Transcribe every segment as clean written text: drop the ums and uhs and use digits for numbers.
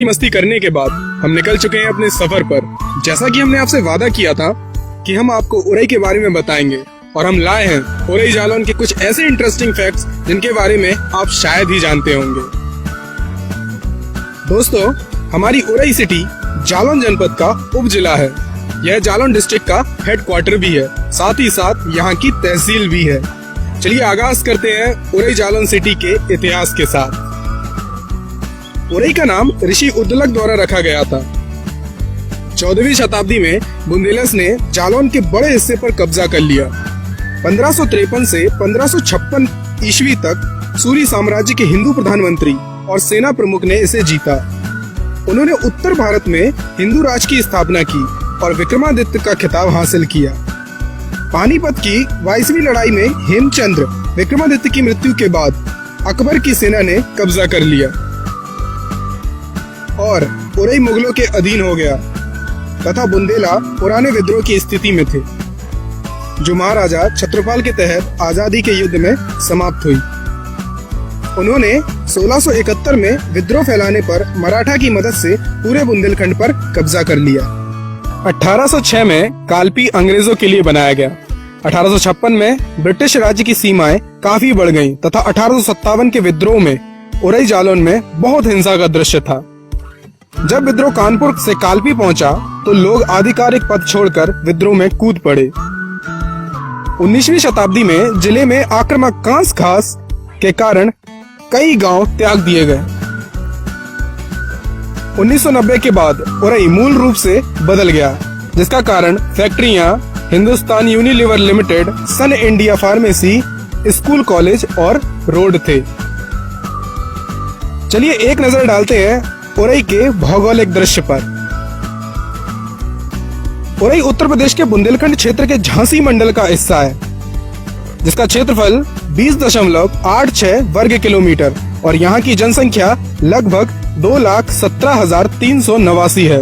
मस्ती करने के बाद हम निकल चुके हैं अपने सफर पर। जैसा कि हमने आपसे वादा किया था कि हम आपको उरई के बारे में बताएंगे, और हम लाए हैं उरई जालौन के कुछ ऐसे इंटरेस्टिंग फैक्ट्स जिनके बारे में आप शायद ही जानते होंगे। दोस्तों, हमारी उरई सिटी जालौन जनपद का उप जिला है। यह जालौन डिस्ट्रिक्ट का हेडक्वार्टर भी है, साथ ही साथ यहाँ की तहसील भी है। चलिए आगाज करते हैं उरई जालौन सिटी के इतिहास के साथ। उरई का नाम ऋषि उद्दलक द्वारा रखा गया था। 14वीं शताब्दी में बुंदेलस ने जालौन के बड़े हिस्से पर कब्जा कर लिया। 1553 से 1556 ईस्वी तक सूरी साम्राज्य के हिंदू प्रधानमंत्री और सेना प्रमुख ने इसे जीता। उन्होंने उत्तर भारत में हिंदू राज की स्थापना की और विक्रमादित्य का खिताब हासिल किया। पानीपत की 22वीं लड़ाई में हेमचंद्र विक्रमादित्य की मृत्यु के बाद अकबर की सेना ने कब्जा कर लिया और उरई मुगलों के अधीन हो गया तथा बुंदेला पुराने विद्रोह की स्थिति में थे, जो महाराजा छत्रपाल के तहत आजादी के युद्ध में समाप्त हुई। उन्होंने 1671 में विद्रोह फैलाने पर मराठा की मदद से पूरे बुंदेलखंड पर कब्जा कर लिया। 1806 में कालपी अंग्रेजों के लिए बनाया गया। 1856 में ब्रिटिश राज्य की सीमाएं काफी बढ़ गईं तथा 1857 के विद्रोह में उरई जालौन में बहुत हिंसा का दृश्य था। जब विद्रोह कानपुर से कालपी पहुंचा तो लोग आधिकारिक पद छोड़कर विद्रोह में कूद पड़े। 19वीं शताब्दी में जिले में आक्रामक कांस खास के कारण कई गांव त्याग दिए गए। 1990 के बाद उरई मूल रूप से बदल गया, जिसका कारण फैक्ट्रियां हिंदुस्तान यूनिलीवर लिमिटेड, सन इंडिया फार्मेसी, स्कूल, कॉलेज और रोड थे। चलिए एक नजर डालते हैं उरई के भौगोलिक दृश्य पर। उरई उत्तर प्रदेश के बुंदेलखंड क्षेत्र के झांसी मंडल का हिस्सा है, जिसका क्षेत्रफल 20.86 वर्ग किलोमीटर और यहाँ की जनसंख्या लगभग 2,17,389 है।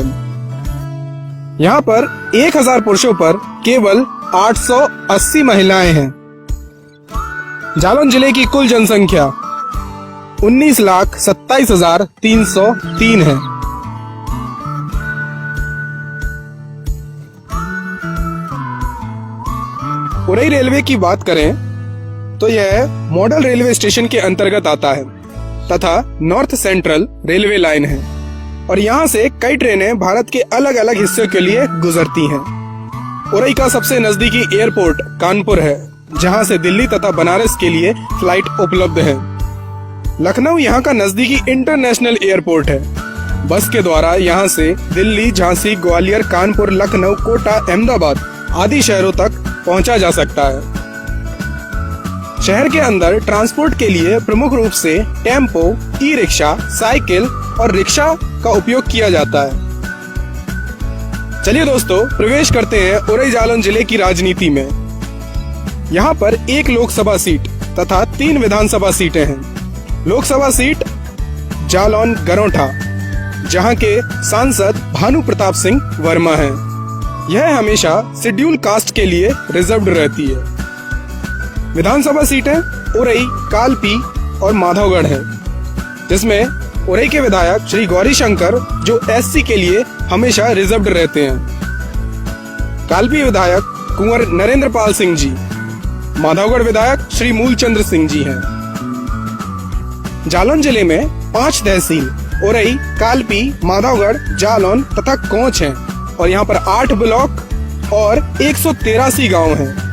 यहाँ पर 1,000 पुरुषों पर केवल 880 महिलाएं हैं। जालौन जिले की कुल जनसंख्या 19,27,303 है। उरई रेलवे की बात करें तो यह मॉडल रेलवे स्टेशन के अंतर्गत आता है तथा नॉर्थ सेंट्रल रेलवे लाइन है, और यहाँ से कई ट्रेनें भारत के अलग अलग हिस्सों के लिए गुजरती हैं। उरई का सबसे नजदीकी एयरपोर्ट कानपुर है, जहाँ से दिल्ली तथा बनारस के लिए फ्लाइट उपलब्ध है। लखनऊ यहाँ का नजदीकी इंटरनेशनल एयरपोर्ट है। बस के द्वारा यहाँ से दिल्ली, झांसी, ग्वालियर, कानपुर, लखनऊ, कोटा, अहमदाबाद आदि शहरों तक पहुँचा जा सकता है। शहर के अंदर ट्रांसपोर्ट के लिए प्रमुख रूप से टेम्पो, ई रिक्शा, साइकिल और रिक्शा का उपयोग किया जाता है। चलिए दोस्तों, प्रवेश करते हैं उरई जालौन जिले की राजनीति में। यहाँ पर एक लोकसभा सीट तथा 3 विधानसभा सीटें हैं। लोकसभा सीट जालौन गरोठा, जहाँ के सांसद भानु प्रताप सिंह वर्मा हैं। यह हमेशा शेड्यूल कास्ट के लिए रिजर्व्ड रहती है। विधानसभा सीटें उरई, कालपी और माधवगढ़ है, जिसमें उरई के विधायक श्री गौरी शंकर जो एससी के लिए हमेशा रिजर्व्ड रहते हैं। कालपी विधायक कुंवर नरेंद्र पाल सिंह जी, माधवगढ़ विधायक श्री मूलचंद्र सिंह जी हैं। जालौन जिले में 5 तहसील उरई, कालपी, माधवगढ़, जालौन तथा कोंच हैं, और यहाँ पर 8 ब्लॉक और 183 गांव हैं।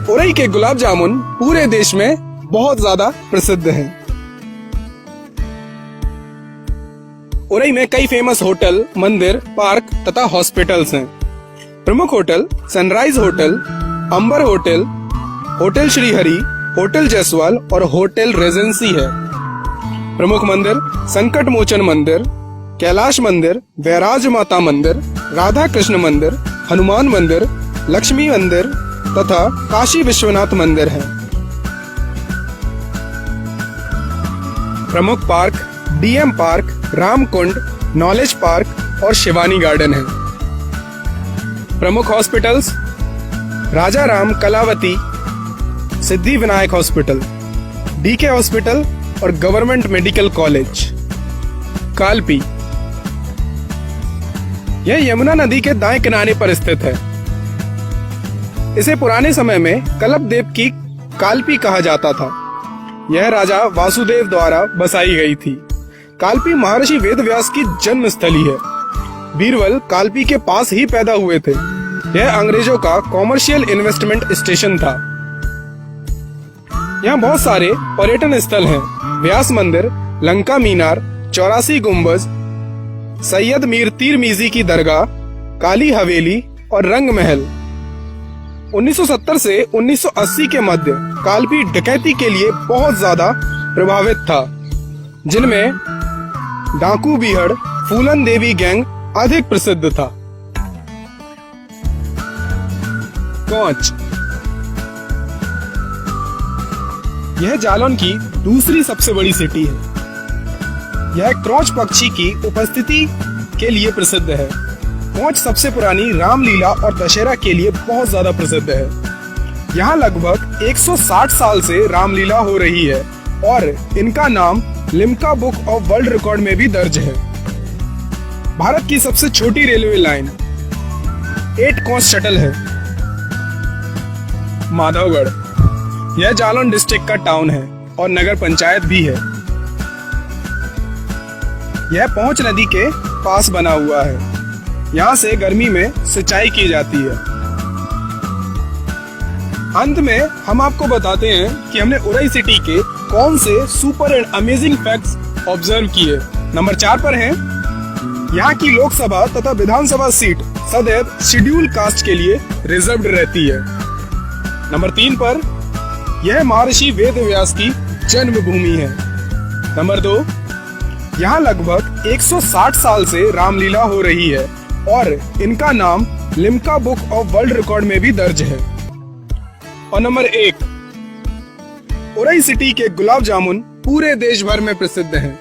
उरई के गुलाब जामुन पूरे देश में बहुत ज्यादा प्रसिद्ध हैं। उरई में कई फेमस होटल, मंदिर, पार्क तथा हॉस्पिटल्स हैं। प्रमुख hotel sunrise hotel, Ambar hotel, hotel Shrihari, hotel Jaiswal और होटल रेजेंसी है। प्रमुख मंदिर संकट मोचन मंदिर, कैलाश मंदिर, वैराज माता मंदिर, राधा कृष्ण मंदिर, हनुमान मंदिर, लक्ष्मी मंदिर तथा काशी विश्वनाथ मंदिर है। प्रमुख park DM park, Ramkund, knowledge park और शिवानी गार्डन है। प्रमुख हॉस्पिटल्स राजा Ram Kalavati, Siddhi Vinayak hospital, DK hospital और गवर्नमेंट मेडिकल कॉलेज। कालपी। यह यमुना नदी के दाएं किनारे पर स्थित है। इसे पुराने समय में कल्पदेव की कालपी कहा जाता था। यह राजा वासुदेव द्वारा बसाई गई थी। कालपी महर्षि वेदव्यास की जन्म स्थली है। बीरबल कालपी के पास ही पैदा हुए थे। यह अंग्रेजों का कॉमर्शियल इन्वेस्टमेंट स्टेशन था। यहाँ बहुत सारे पर्यटन स्थल हैं। व्यास मंदिर, लंका मीनार, 84 गुम्बज, सैयद मीर तीर मीजी की दरगाह, काली हवेली और रंग महल। 1970 से 1980 के मध्य कालपी डकैती के लिए बहुत ज्यादा प्रभावित था, जिनमें डाकू बीहड़, फूलन देवी गैंग अधिक प्रसिद्ध था। कोंच, यह जालौन की दूसरी सबसे बड़ी सिटी है। यह क्रॉच पक्षी की उपस्थिति के लिए प्रसिद्ध है। कोंच सबसे पुरानी रामलीला और दशहरा के लिए बहुत ज्यादा प्रसिद्ध है। यहाँ लगभग 160 साल से रामलीला हो रही है और इनका नाम Limca book of world record में भी दर्ज है। भारत की सबसे छोटी रेलवे लाइन 8 कोच शटल है। माधवगढ़, यह जालौन डिस्ट्रिक्ट का टाउन है और नगर पंचायत भी है। यह पहुंच नदी के पास बना हुआ है। यहाँ से गर्मी में सिंचाई की जाती है। अंत में हम आपको बताते हैं कि हमने उरई सिटी के कौन से super and amazing facts observe किए। नंबर 4 पर हैं, यहाँ की लोकसभा तथा विधानसभा सीट सदैव शेड्यूल कास्ट के लिए रिजर्व्ड रहती है। नंबर 3 पर, यह महर्षि वेदव्यास की जन्मभूमि है। नंबर 2, यहाँ लगभग 160 साल से रामलीला हो रही है और इनका नाम Limca book of world record में भी दर्ज है। और नंबर 1, उरई सिटी के गुलाब जामुन पूरे देश भर में प्रसिद्ध हैं।